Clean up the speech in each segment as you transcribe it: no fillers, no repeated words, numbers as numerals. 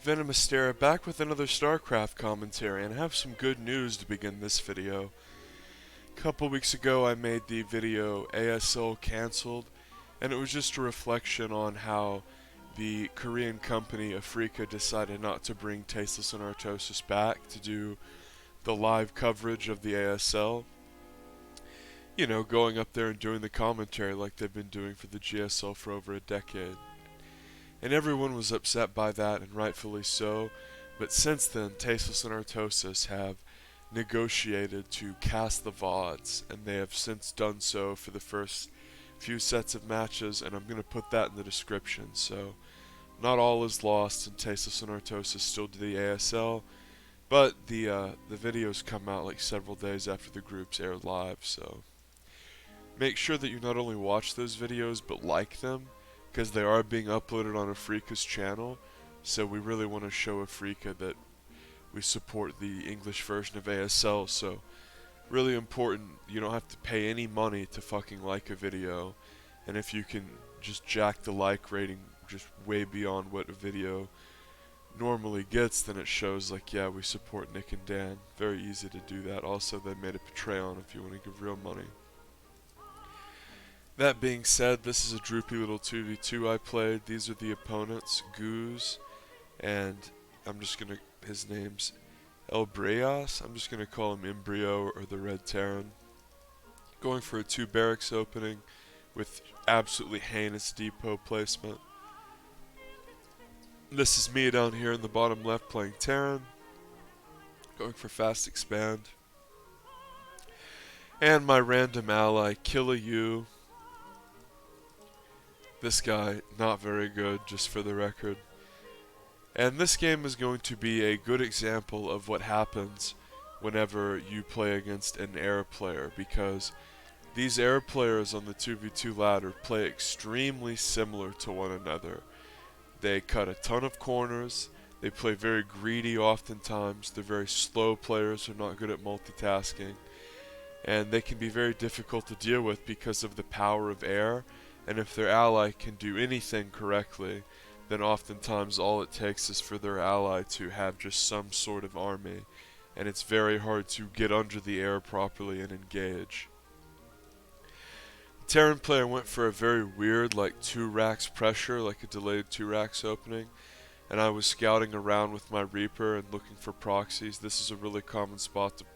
VenomousStare back with another StarCraft commentary, and I have some good news to begin this video. A couple weeks ago I made the video ASL cancelled, and it was just a reflection on how the Korean company Afrika decided not to bring Tasteless and Airtoss back to do the live coverage of the ASL. You know, going up there and doing the commentary like they've been doing for the GSL for over a decade. And everyone was upset by that, and rightfully so. But since then, Tasteless and Airtoss have negotiated to cast the VODs, and they have since done so for the first few sets of matches, and I'm going to put that in the description. So, not all is lost, and Tasteless and Airtoss still do the ASL, but the videos come out like several days after the groups air live, so make sure that you not only watch those videos, but like them, because they are being uploaded on Afrika's channel, so we really want to show Afrika that we support the English version of ASL, so really important, you don't have to pay any money to fucking like a video, and if you can just jack the like rating just way beyond what a video normally gets, then it shows like, yeah, we support Nick and Dan. Very easy to do that. Also, they made a Patreon if you want to give real money. That being said, this is a droopy little 2v2 I played. These are the opponents, Goose, and I'm just gonna, his name's Elbreas. I'm just gonna call him Embryo or the Red Terran. Going for a 2 barracks opening with absolutely heinous depot placement. This is me down here in the bottom left playing Terran. Going for fast expand. And my random ally, Killa U. This guy, not very good, just for the record. And this game is going to be a good example of what happens whenever you play against an air player, because these air players on the 2v2 ladder play extremely similar to one another. They cut a ton of corners, they play very greedy oftentimes, they're very slow players, they're not good at multitasking, and they can be very difficult to deal with because of the power of air. And if their ally can do anything correctly, then oftentimes all it takes is for their ally to have just some sort of army, and it's very hard to get under the air properly and engage. The Terran player went for a very weird, like 2 racks pressure, like a delayed 2 racks opening, and I was scouting around with my Reaper and looking for proxies. This is a really common spot to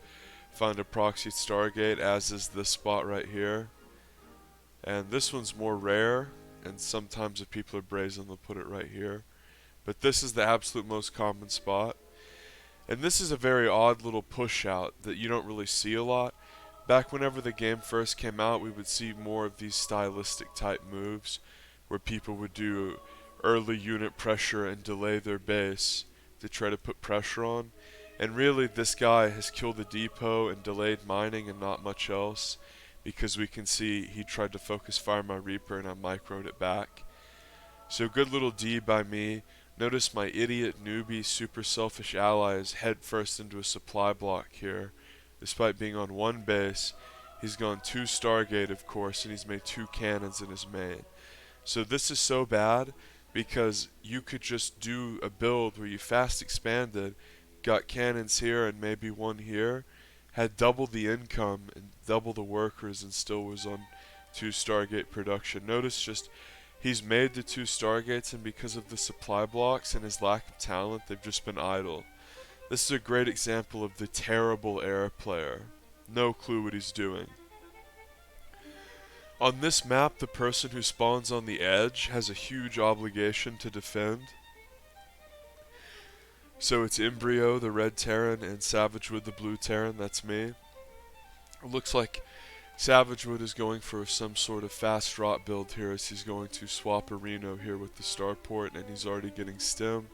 find a proxy Stargate, as is this spot right here. And this one's more rare, and sometimes if people are brazen, they'll put it right here. But this is the absolute most common spot. And this is a very odd little push out that you don't really see a lot. Back whenever the game first came out, we would see more of these stylistic type moves, where people would do early unit pressure and delay their base to try to put pressure on. And really, this guy has killed the depot and delayed mining and not much else, because we can see he tried to focus fire my Reaper and I microed it back. So good little D by me. Notice my idiot newbie super selfish ally is head first into a supply block here. Despite being on 1 base, he's gone 2 Stargate of course, and he's made 2 cannons in his main. So this is so bad because you could just do a build where you fast expanded, got cannons here and maybe 1 here, had double the income and double the workers, and still was on 2 Stargate production. Notice just he's made the 2 Stargates, and because of the supply blocks and his lack of talent, they've just been idle. This is a great example of the terrible air player. No clue what he's doing. On this map, the person who spawns on the edge has a huge obligation to defend. So it's Embryo, the Red Terran, and Savagewood, the Blue Terran. That's me. It looks like Savagewood is going for some sort of fast drop build here, as he's going to swap a Reno here with the starport, and he's already getting stim.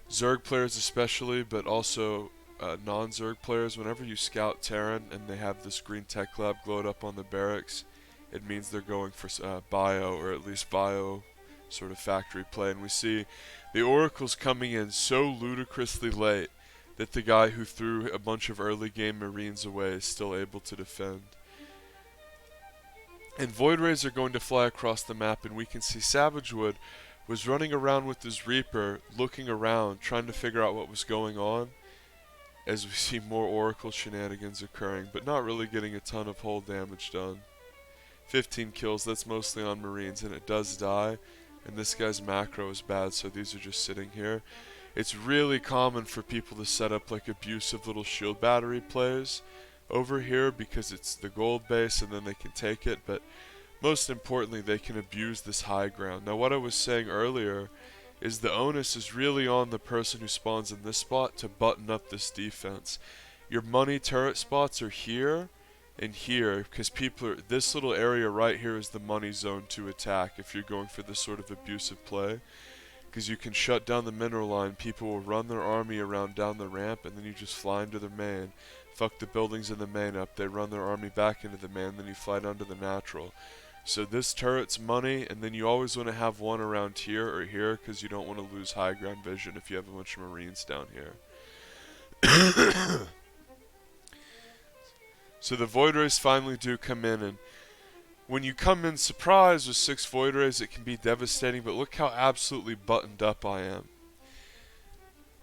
Zerg players especially, but also non-Zerg players, whenever you scout Terran and they have this green tech lab glowed up on the barracks, it means they're going for bio, or at least bio sort of factory play. And we see the Oracle's coming in so ludicrously late that the guy who threw a bunch of early game Marines away is still able to defend. And Void Rays are going to fly across the map, and we can see Savagewood was running around with his Reaper, looking around, trying to figure out what was going on, as we see more Oracle shenanigans occurring, but not really getting a ton of hull damage done. 15 kills, that's mostly on Marines, and it does die, and this guy's macro is bad, so these are just sitting here. It's really common for people to set up like abusive little shield battery plays over here because it's the gold base and then they can take it, but most importantly they can abuse this high ground. Now what I was saying earlier is the onus is really on the person who spawns in this spot to button up this defense. Your money turret spots are here and here because people are, this little area right here is the money zone to attack if you're going for this sort of abusive play, because you can shut down the mineral line, people will run their army around down the ramp, and then you just fly into their main, fuck the buildings in the main up, they run their army back into the main, then you fly down to the natural. So this turret's money, and then you always want to have one around here or here because you don't want to lose high ground vision if you have a bunch of Marines down here. So the Void Rays finally do come in, and when you come in surprise with 6 Void Rays, it can be devastating, but look how absolutely buttoned up I am.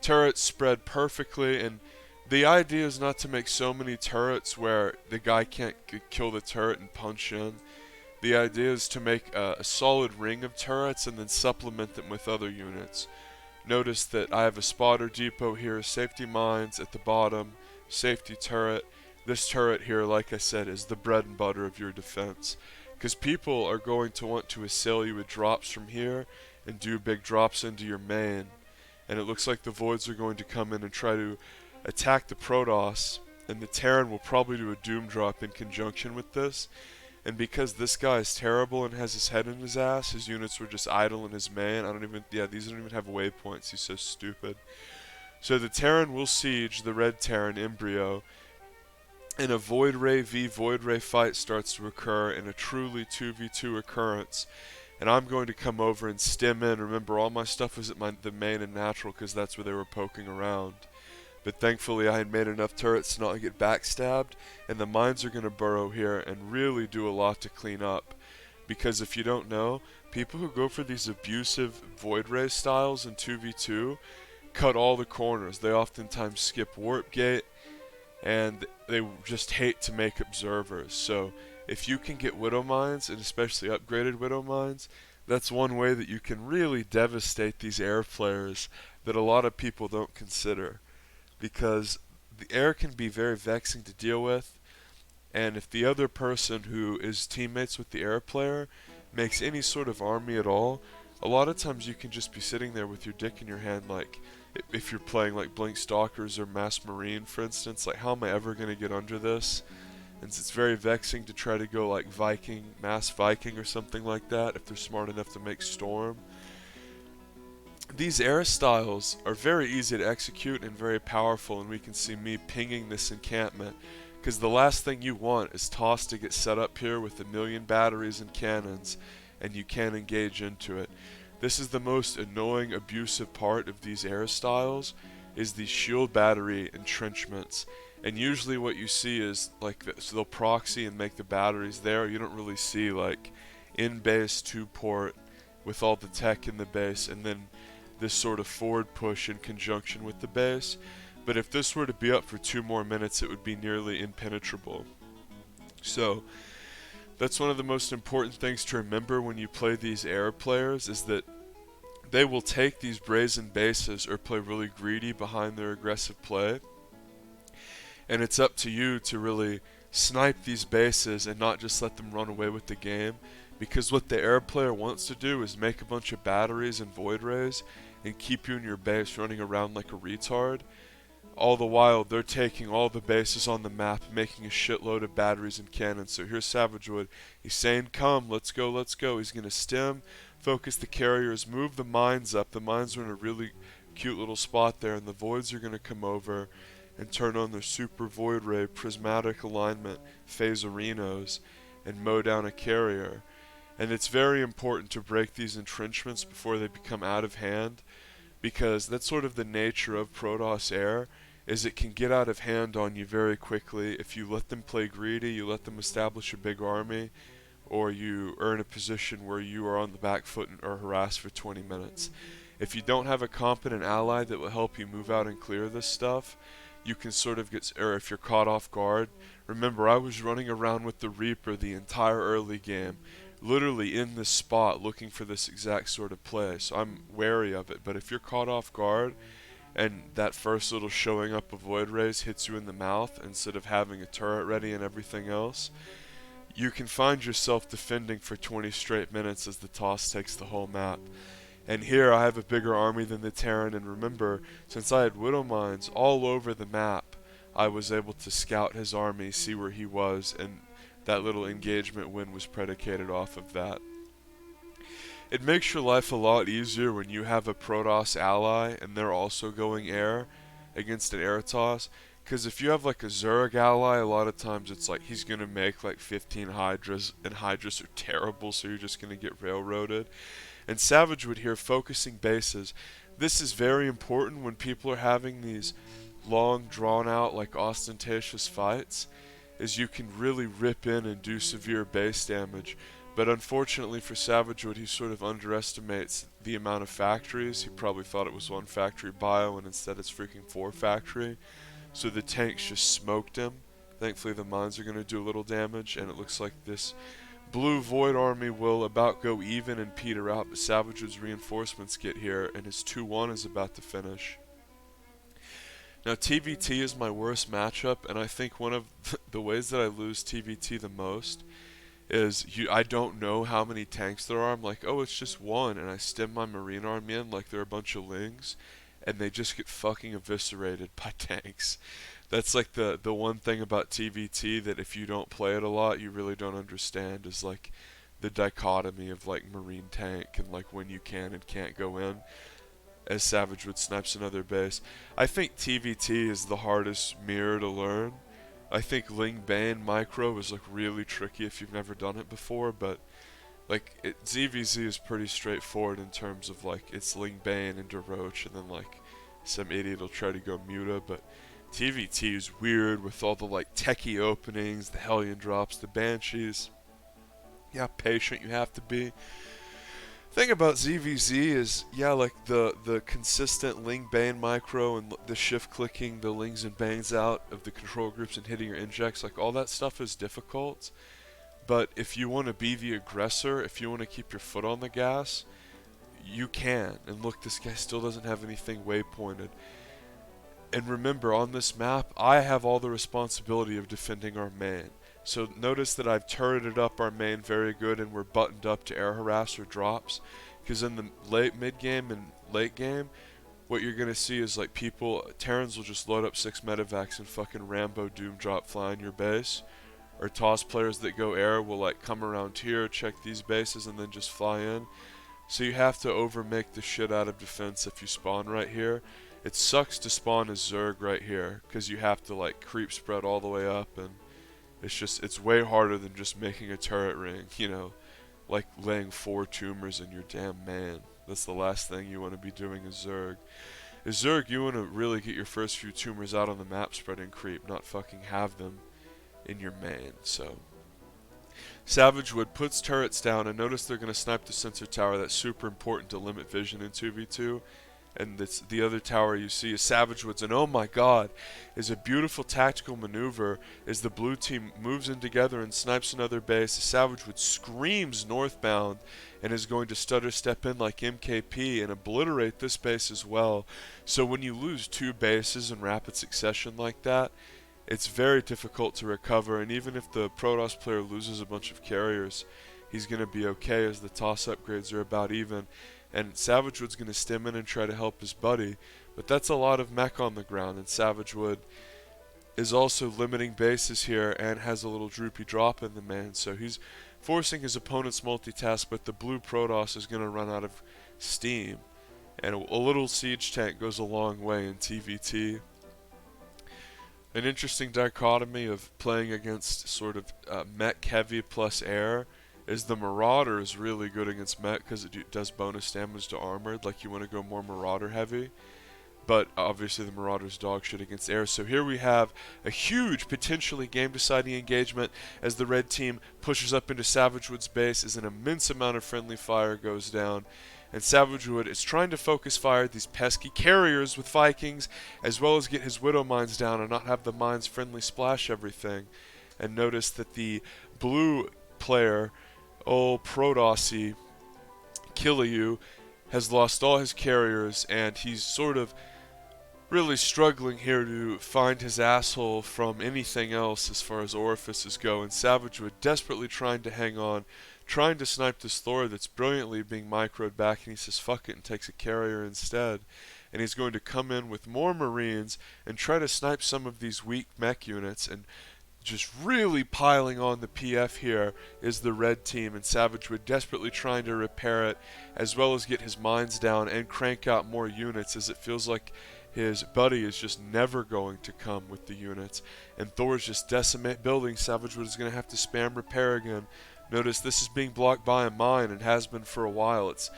Turrets spread perfectly, and the idea is not to make so many turrets where the guy can't kill the turret and punch in. The idea is to make a solid ring of turrets and then supplement them with other units. Notice that I have a spotter depot here, safety mines at the bottom, safety turret. This turret here, like I said, is the bread and butter of your defense. Because people are going to want to assail you with drops from here and do big drops into your main. And it looks like the Voids are going to come in and try to attack the Protoss. And the Terran will probably do a Doom drop in conjunction with this. And because this guy is terrible and has his head in his ass, his units were just idle in his main. These don't even have waypoints, he's so stupid. So the Terran will siege the red Terran Embryo, and a Void Ray v Void Ray fight starts to occur in a truly 2v2 occurrence. And I'm going to come over and stem in. Remember, all my stuff was at the main and natural because that's where they were poking around. But thankfully I had made enough turrets to not get backstabbed, and the mines are going to burrow here and really do a lot to clean up. Because if you don't know, people who go for these abusive Void Ray styles in 2v2 cut all the corners. They oftentimes skip Warp Gate, and they just hate to make observers. So if you can get Widow Mines, and especially upgraded Widow Mines, that's one way that you can really devastate these air players that a lot of people don't consider. Because the air can be very vexing to deal with, and if the other person who is teammates with the air player makes any sort of army at all, a lot of times you can just be sitting there with your dick in your hand, like if you're playing like Blink Stalkers or Mass Marine, for instance, like how am I ever going to get under this? And it's very vexing to try to go like Viking, Mass Viking or something like that if they're smart enough to make Storm. These air styles are very easy to execute and very powerful, and we can see me pinging this encampment, because the last thing you want is Toss to get set up here with a million batteries and cannons and you can't engage into it. This is the most annoying, abusive part of these air styles, is these shield battery entrenchments. And usually what you see is like so they'll proxy and make the batteries there. You don't really see like in base 2-port with all the tech in the base and then this sort of forward push in conjunction with the base. But if this were to be up for 2 more minutes, it would be nearly impenetrable. So that's one of the most important things to remember when you play these air players, is that they will take these brazen bases or play really greedy behind their aggressive play. And it's up to you to really snipe these bases and not just let them run away with the game. Because what the air player wants to do is make a bunch of batteries and Void Rays and keep you in your base running around like a retard. All the while, they're taking all the bases on the map, making a shitload of batteries and cannons. So here's Savagewood. He's saying, come, let's go, let's go. He's going to stem, focus the carriers, move the mines up. The mines are in a really cute little spot there, and the Voids are going to come over and turn on their Super Void Ray, Prismatic Alignment, Phaserinos, and mow down a carrier. And it's very important to break these entrenchments before they become out of hand, because that's sort of the nature of Protoss Air, is it can get out of hand on you very quickly if you let them play greedy, you let them establish a big army. or you are in a position where you are on the back foot and are harassed for 20 minutes. If you don't have a competent ally that will help you move out and clear this stuff, you can sort of get, or if you're caught off guard. Remember, I was running around with the Reaper the entire early game, literally in this spot looking for this exact sort of play, so I'm wary of it. But if you're caught off guard and that first little showing up of Void Rays hits you in the mouth instead of having a turret ready and everything else, you can find yourself defending for 20 straight minutes as the toss takes the whole map. And here I have a bigger army than the Terran, and remember, since I had Widow Mines all over the map, I was able to scout his army, see where he was, and that little engagement win was predicated off of that. It makes your life a lot easier when you have a Protoss ally and they're also going air against an Airtoss, because if you have like a Zerg ally, a lot of times it's like he's going to make like 15 Hydras, and Hydras are terrible, so you're just going to get railroaded. And Savage Wood here focusing bases. This is very important when people are having these long, drawn out, like ostentatious fights, is you can really rip in and do severe base damage. But unfortunately for Savage Wood, he sort of underestimates the amount of factories. He probably thought it was 1 factory bio, and instead it's freaking 4 factory. So the tanks just smoked him. Thankfully the mines are going to do a little damage, and it looks like this Blue Void Army will about go even and peter out, but Savage Wood's reinforcements get here, and his 2-1 is about to finish. Now TVT is my worst matchup, and I think one of the ways that I lose TVT the most is I don't know how many tanks there are. I'm like, oh, it's just 1, and I stem my Marine army in like they're a bunch of lings, and they just get fucking eviscerated by tanks. That's like the one thing about TVT that if you don't play it a lot, you really don't understand, is like the dichotomy of like Marine tank and like when you can and can't go in. As Savage Wood snipes another base, I think TVT is the hardest mirror to learn. I think Ling Bane micro is like really tricky if you've never done it before, but like ZVZ is pretty straightforward in terms of like it's Ling Bane into Roach, and then like some idiot will try to go Muta, but TVT is weird with all the like techie openings, the Hellion drops, the Banshees. Yeah, patient you have to be. Thing about ZVZ is, yeah, like the consistent Ling Bane micro and the shift clicking the Lings and Banes out of the control groups and hitting your injects, like all that stuff is difficult. But if you want to be the aggressor, if you want to keep your foot on the gas, you can. And look, this guy still doesn't have anything waypointed. And remember, on this map, I have all the responsibility of defending our main. So notice that I've turreted up our main very good, and we're buttoned up to air harasser drops. Because in the mid game and late game, what you're going to see is like Terrans will just load up 6 medevacs and fucking Rambo Doom drop fly in your base. Or toss players that go air will like come around here, check these bases, and then just fly in. So you have to overmake the shit out of defense if you spawn right here. It sucks to spawn as Zerg right here, because you have to like creep spread all the way up, and it's way harder than just making a turret ring, you know, like laying 4 tumors in your damn man. That's the last thing you want to be doing as Zerg. As Zerg, you want to really get your first few tumors out on the map spread and creep, not fucking have them in your main. So Savage Wood puts turrets down, and notice they're going to snipe the sensor tower. That's super important to limit vision in 2v2. And the other tower you see is Savage Woods, and oh my god, is a beautiful tactical maneuver as the blue team moves in together and snipes another base. Savage Woods screams northbound and is going to stutter step in like MKP and obliterate this base as well. So when you lose 2 bases in rapid succession like that, it's very difficult to recover, and even if the Protoss player loses a bunch of carriers, he's going to be okay as the toss upgrades are about even. And Savage Wood's going to stem in and try to help his buddy, but that's a lot of mech on the ground, and Savage Wood is also limiting bases here and has a little droopy drop in the man, so he's forcing his opponent's multitask, but the blue Protoss is going to run out of steam, and a little siege tank goes a long way in TVT. An interesting dichotomy of playing against sort of mech heavy plus air is the Marauder is really good against mech because it does bonus damage to armored, like you want to go more Marauder heavy. but obviously the Marauders dog shit against air. So here we have a huge, potentially game-deciding engagement as the red team pushes up into Savagewood's base as an immense amount of friendly fire goes down. And Savagewood is trying to focus fire these pesky carriers with Vikings, as well as get his Widow mines down and not have the mines friendly splash everything. And notice that the blue player, old Protossy, Killiu, has lost all his carriers, and he's sort of really struggling here to find his asshole from anything else as far as orifices go. And Savagewood desperately trying to hang on, trying to snipe this Thor that's brilliantly being microed back, and he says fuck it and takes a carrier instead. And he's going to come in with more Marines and try to snipe some of these weak mech units, and just really piling on the PF here is the red team, and Savagewood desperately trying to repair it as well as get his mines down and crank out more units, as it feels like his buddy is just never going to come with the units. And Thor's just decimate buildings. Savagewood is going to have to spam repair again. Notice this is being blocked by a mine and has been for a while. It's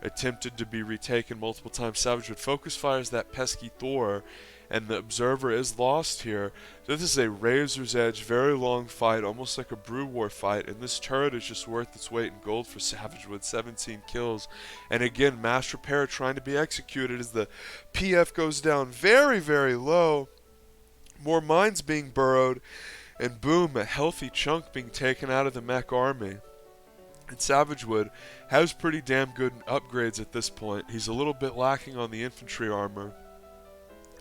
attempted to be retaken multiple times. Savagewood focus fires that pesky Thor, and the observer is lost here. This is a razor's edge, very long fight, almost like a Brew War fight, and this turret is just worth its weight in gold for Savagewood. 17 kills, and again, mass repair trying to be executed as the PF goes down very, very low. More mines being burrowed, and boom, a healthy chunk being taken out of the mech army. And Savagewood has pretty damn good upgrades at this point. He's a little bit lacking on the infantry armor,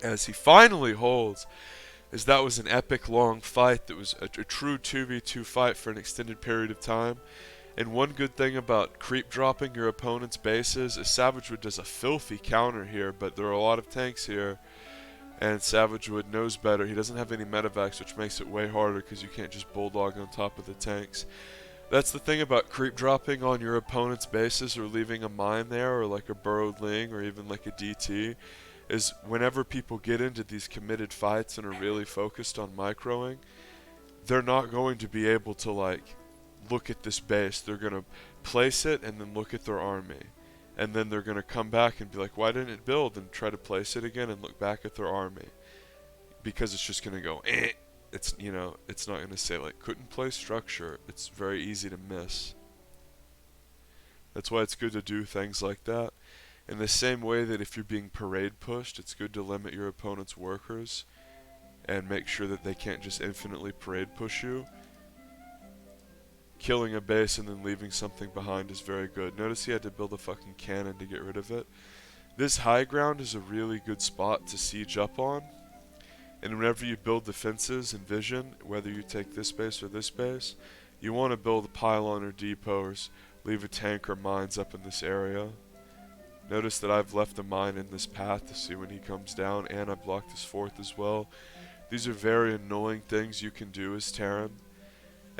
as he finally holds, as that was an epic long fight that was a true 2v2 fight for an extended period of time. And one good thing about creep dropping your opponent's bases is Savagewood does a filthy counter here, but there are a lot of tanks here, and Savagewood knows better. He doesn't have any medevacs, which makes it way harder because you can't just bulldog on top of the tanks. That's the thing about creep dropping on your opponent's bases, or leaving a mine there, or like a burrowed ling, or even like a DT, is whenever people get into these committed fights and are really focused on microing, they're not going to be able to like look at this base. They're going to place it and then look at their army, and then they're going to come back and be like, why didn't it build, and try to place it again and look back at their army, because it's just going to go eh. It's, you know, it's not going to say like couldn't place structure. It's very easy to miss. That's why it's good to do things like that. In the same way that if you're being parade pushed, it's good to limit your opponent's workers and make sure that they can't just infinitely parade push you. Killing a base and then leaving something behind is very good. Notice he had to build a fucking cannon to get rid of it. This high ground is a really good spot to siege up on. And whenever you build defenses and vision, whether you take this base or this base, you want to build a pylon or depot, or leave a tank or mines up in this area. Notice that I've left a mine in this path to see when he comes down, and I blocked his fourth as well. These are very annoying things you can do as Terran.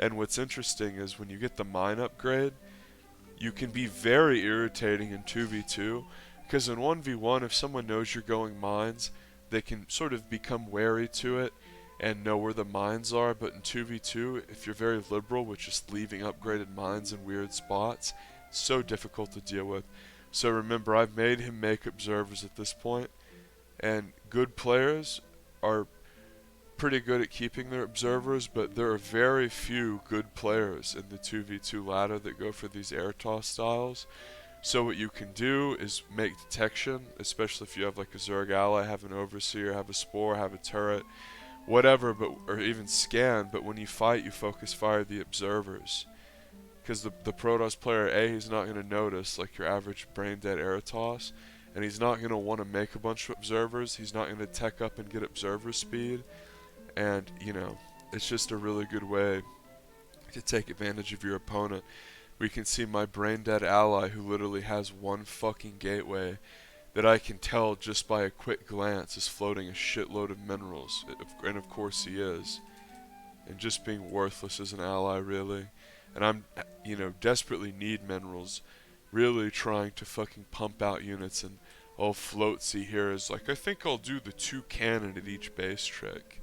And what's interesting is when you get the mine upgrade, you can be very irritating in 2v2, because in 1v1, if someone knows you're going mines, they can sort of become wary to it and know where the mines are. But in 2v2, if you're very liberal with just leaving upgraded mines in weird spots, it's so difficult to deal with. So remember, I've made him make observers at this point, and good players are pretty good at keeping their observers, but there are very few good players in the 2v2 ladder that go for these Airtoss styles. So what you can do is make detection, especially if you have like a Zerg ally, have an Overseer, have a Spore, have a turret, whatever, but or even scan, but when you fight, you focus fire the observers. Because the Protoss player, A, he's not going to notice like your average brain dead Airtoss, and he's not going to want to make a bunch of observers. He's not going to tech up and get observer speed, and you know, it's just a really good way to take advantage of your opponent. We can see my brain dead ally, who literally has one fucking gateway that I can tell just by a quick glance is floating a shitload of minerals, and of course he is, and just being worthless as an ally, really. And I'm, you know, desperately need minerals, really trying to fucking pump out units, and all floatsy here is like, I think I'll do the 2 cannon at each base trick.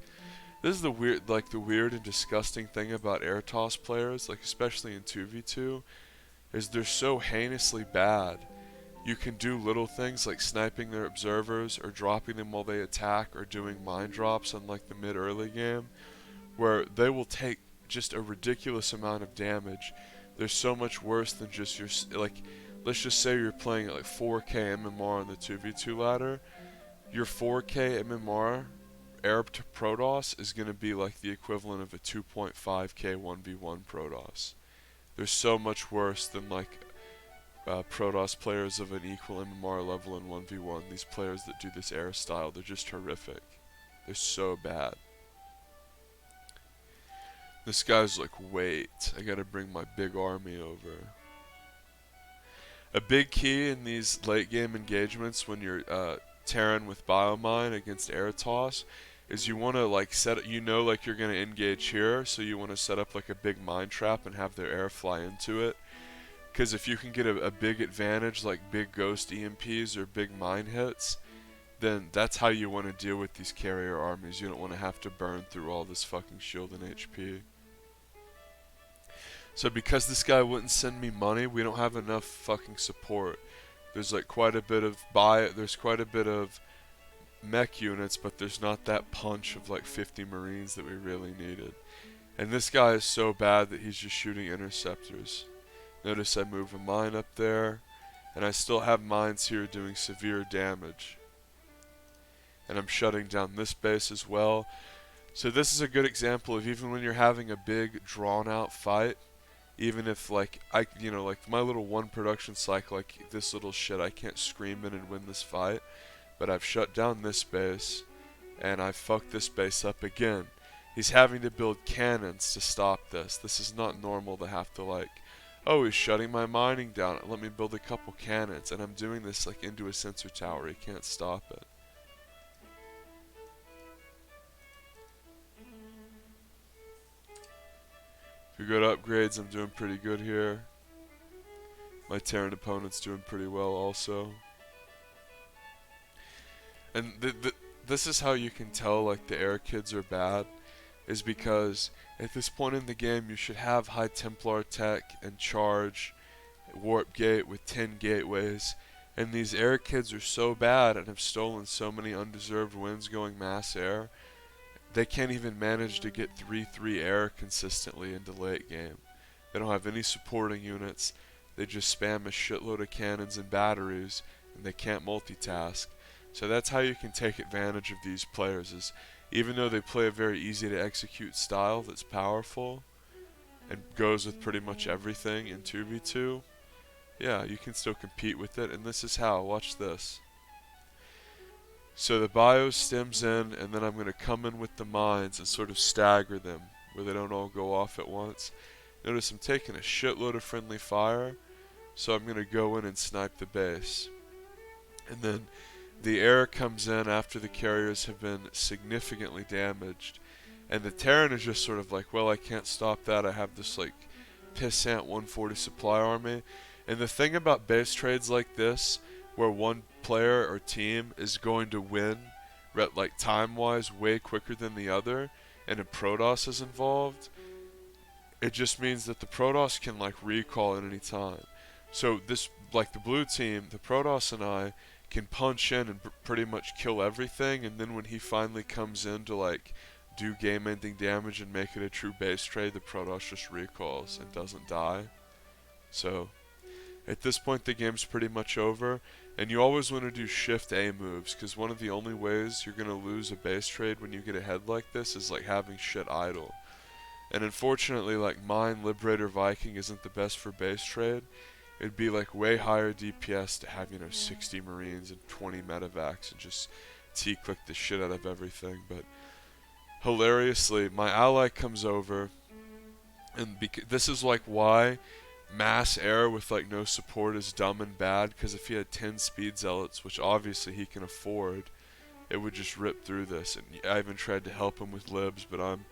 This is the weird, like the weird and disgusting thing about Airtoss players, like especially in 2v2, is they're so heinously bad you can do little things like sniping their observers or dropping them while they attack or doing mine drops on like the mid-early game, where they will take just a ridiculous amount of damage. They're so much worse than just your, like, let's just say you're playing at like 4K MMR on the 2v2 ladder. Your 4K MMR Arab to Protoss is going to be like the equivalent of a 2.5K 1v1 Protoss. They're so much worse than like Protoss players of an equal MMR level in 1v1. These players that do this air style, they're just horrific. They're so bad. This guy's like, wait, I gotta bring my big army over. A big key in these late game engagements when you're Terran with Biomine against Airtoss is you want to like set, you know, like you're gonna engage here, so you want to set up like a big mine trap and have their air fly into it. Because if you can get a big advantage like big ghost EMPs or big mine hits, then that's how you want to deal with these carrier armies. You don't want to have to burn through all this fucking shield and HP. So because this guy wouldn't send me money, we don't have enough fucking support. There's like quite a bit of there's quite a bit of mech units, but there's not that punch of like 50 Marines that we really needed. And this guy is so bad that he's just shooting interceptors. Notice I move a mine up there, and I still have mines here doing severe damage. And I'm shutting down this base as well. So this is a good example of even when you're having a big drawn out fight, even if like like my little one production cycle, like this little shit, I can't scream in and win this fight, but I've shut down this base and I fucked this base up again. He's having to build cannons to stop this. This is not normal to have to like, oh, he's shutting my mining down, let me build a couple cannons, and I'm doing this like into a sensor tower. He can't stop it. If we go to upgrades, I'm doing pretty good here. My Terran opponent's doing pretty well also. And this is how you can tell like the air kids are bad, is because at this point in the game you should have high Templar tech and charge, warp gate with 10 gateways, and these air kids are so bad and have stolen so many undeserved wins going mass air. They can't even manage to get 3-3 air consistently into late game. They don't have any supporting units. They just spam a shitload of cannons and batteries, and they can't multitask. So that's how you can take advantage of these players, is even though they play a very easy to execute style that's powerful and goes with pretty much everything in 2v2, yeah, you can still compete with it. And this is how. Watch this. So the bio stems in, and then I'm going to come in with the mines and sort of stagger them where they don't all go off at once. Notice I'm taking a shitload of friendly fire, so I'm going to go in and snipe the base. And then the air comes in after the carriers have been significantly damaged, and the Terran is just sort of like, well, I can't stop that. I have this like pissant 140 supply army. And the thing about base trades like this, where one player or team is going to win, like time-wise, way quicker than the other, and a Protoss is involved, it just means that the Protoss can like recall at any time. So this, like the blue team, the Protoss and I can punch in and pretty much kill everything, and then when he finally comes in to like do game-ending damage and make it a true base trade, the Protoss just recalls and doesn't die. So at this point the game's pretty much over, and you always want to do shift A moves, because one of the only ways you're going to lose a base trade when you get ahead like this is like having shit idle. And unfortunately, like mine Liberator Viking isn't the best for base trade. It'd be like way higher DPS to have, 60 Marines and 20 medevacs and just T-click the shit out of everything. But hilariously, my ally comes over, and this is like why mass air with like no support is dumb and bad, because if he had 10 speed zealots, which obviously he can afford, it would just rip through this. And I even tried to help him with libs, but I'm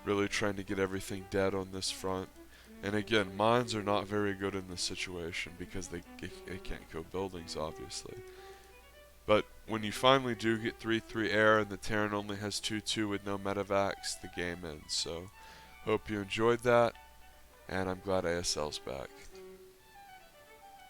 really trying to get everything dead on this front. And again, mines are not very good in this situation because they can't kill buildings, obviously. But when you finally do get 3-3 air and the Terran only has 2-2 with no medevacs, the game ends. So hope you enjoyed that, and I'm glad ASL's back.